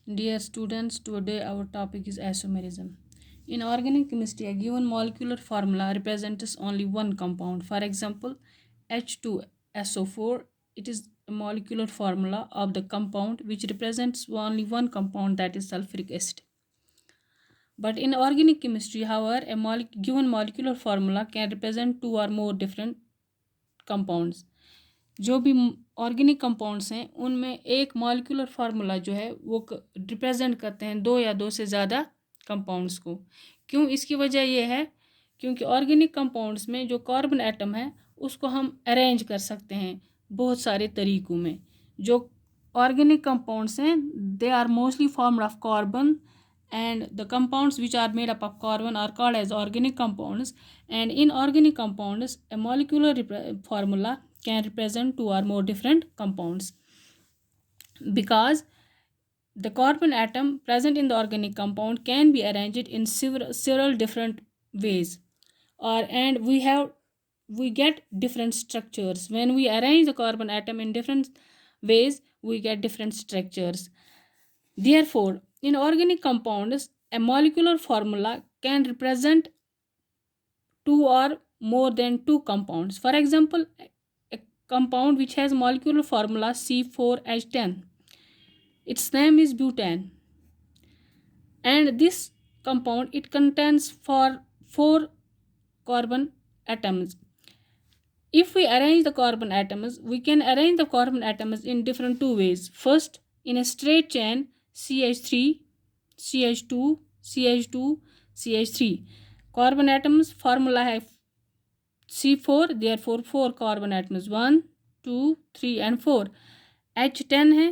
Dear students, today our topic is isomerism. In organic chemistry, a given molecular formula represents only one compound. For example, H2SO4, it is a molecular formula of the compound which represents only one compound, that is sulfuric acid. But in organic chemistry, however, a given molecular formula can represent two or more different compounds. जो भी organic compounds हैं उनमें एक molecular formula जो है वो represent करते हैं दो या दो से ज़्यादा कंपाउंड्स को। क्यों? इसकी वजह ये है क्योंकि ऑर्गेनिक कंपाउंड्स में जो कार्बन एटम है उसको हम अरेंज कर सकते हैं बहुत सारे तरीक़ों में। जो ऑर्गेनिक कंपाउंड्स हैं they are mostly formed of carbon, and the compounds which are made up of carbon are called as organic compounds. And in organic compounds, a molecular formula can represent two or more different compounds, because the carbon atom present in the organic compound can be arranged in several different ways, or and we get different structures. When we arrange the carbon atom in different ways, we get different structures. Therefore, in organic compounds, a molecular formula can represent two or more than two compounds. For example, a compound which has molecular formula C4H10, its name is butane, and this compound it contains for four carbon atoms. If we arrange the carbon atoms, we can arrange the carbon atoms in different two ways. First, in a straight chain, CH3, CH2, CH2, CH3. Carbon atoms formula है C4, therefore four carbon atoms 1, 2, 3 and 4. H10 है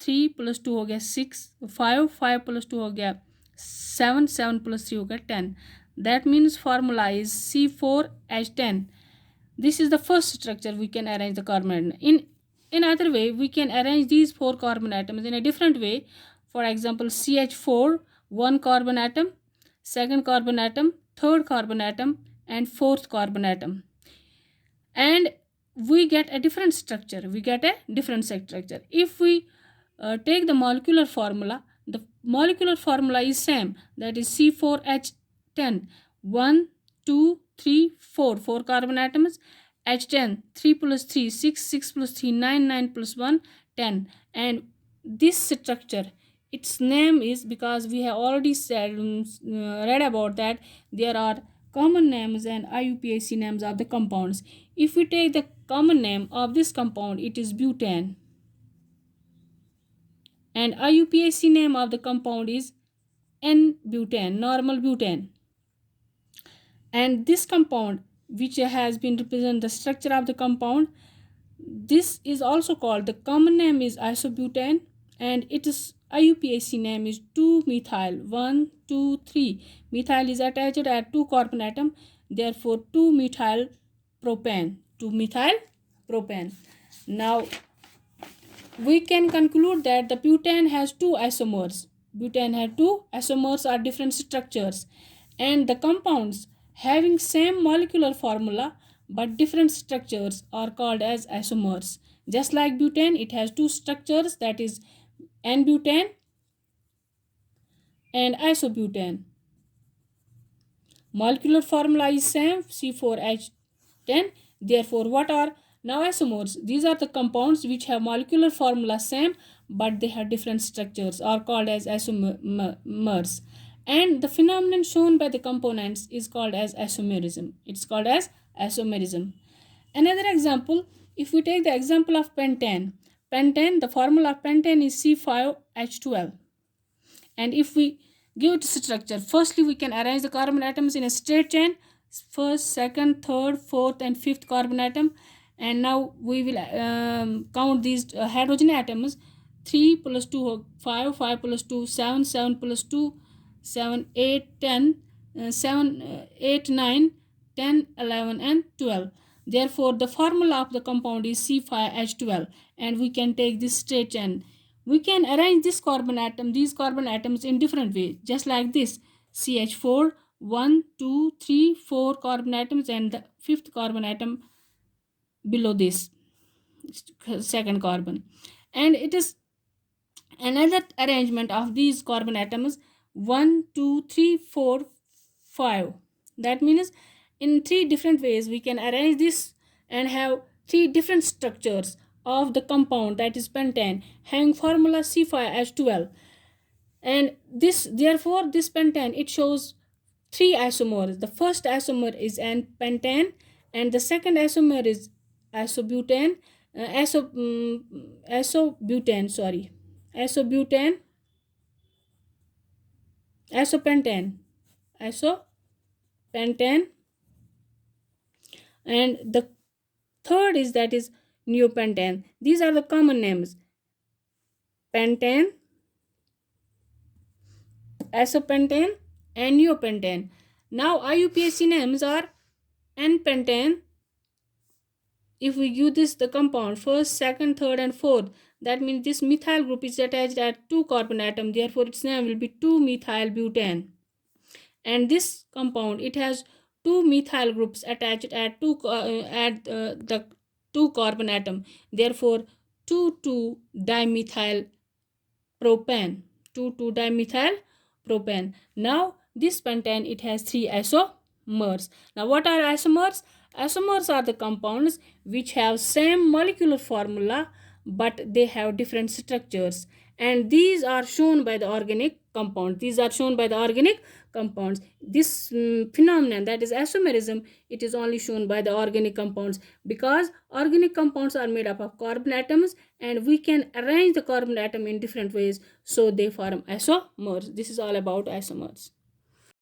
3 plus 2 हो गया 6, 5, 5 plus 2 हो गया 7, 7 plus 3 हो गया 10. That means formula is C4H10. This is the first structure we can arrange the carbon atom. In other way, we can arrange these four carbon atoms in a different way. For example, CH4, one carbon atom, second carbon atom, third carbon atom, and fourth carbon atom. And we get a different structure. If we take the molecular formula, the molecular formula is same. That is C4H10. 1, 2, 3, 4. 4 carbon atoms. H10. 3 plus 3, 6. 6 plus 3, 9. 9 plus 1, 10. And this structure, its name is, because we have already read about that there are common names and IUPAC names of the compounds. If we take the common name of this compound, it is butane, and IUPAC name of the compound is N-butane, normal butane. And this compound, which has been represent the structure of the compound, this is also called, the common name is isobutane, and it is IUPAC name is 2-methyl. 1, 2, 3. Methyl is attached at 2 carbon atom, therefore 2-methyl propane. 2-methyl propane. Now we can conclude that the butane has two isomers. Butane has two isomers or different structures, and the compounds having same molecular formula but different structures are called as isomers. Just like butane, it has two structures, that is N-butane and isobutane. Molecular formula is same, C4H10. Therefore, what are now isomers? These are the compounds which have molecular formula same but they have different structures, are called as isomers. And the phenomenon shown by the components is called as isomerism. It's called as isomerism. Another example, if we take the example of pentane. Pentane, the formula of pentane is C5H12. And if we give it structure, firstly we can arrange the carbon atoms in a straight chain, first, second, third, fourth and fifth carbon atom. And now we will count these hydrogen atoms. 3 plus 2, 5, 5 plus 2, 7, 7 plus 2, 7, 8, 10, 7, 8, 9, 10, 11 and 12. Therefore, the formula of the compound is C5H12, and we can take this straight chain. We can arrange these carbon atoms in different ways, just like this. CH4, 1, 2, 3, 4 carbon atoms, and the fifth carbon atom below this second carbon. And it is Another arrangement of these carbon atoms: 1, 2, 3, 4, 5. That means in three different ways we can arrange this and have three different structures of the compound, that is pentane, having formula C5H12. And this, therefore, this pentane, it shows three isomers. The first isomer is an pentane, and the second isomer is isobutane, isobutane, sorry, isobutane, isopentane, isopentane, and the third is, that is neopentane. These are the common names: pentane, isopentane, and neopentane. Now IUPAC names are N-pentane. If we give this the compound first, second, third, and fourth, that means this methyl group is attached at two carbon atom, therefore its name will be 2-methyl butane. And this compound, it has two methyl groups attached at the two carbon atom, therefore 2,2-dimethyl propane, 2,2-dimethyl propane. Now this pentane, it has three isomers. Now what are isomers? Isomers are the compounds which have same molecular formula but they have different structures, and these are shown by the organic compounds. These are shown by the organic compounds. This phenomenon, that is isomerism, it is only shown by the organic compounds, because organic compounds are made up of carbon atoms and we can arrange the carbon atom in different ways, so they form isomers. This is all about isomers.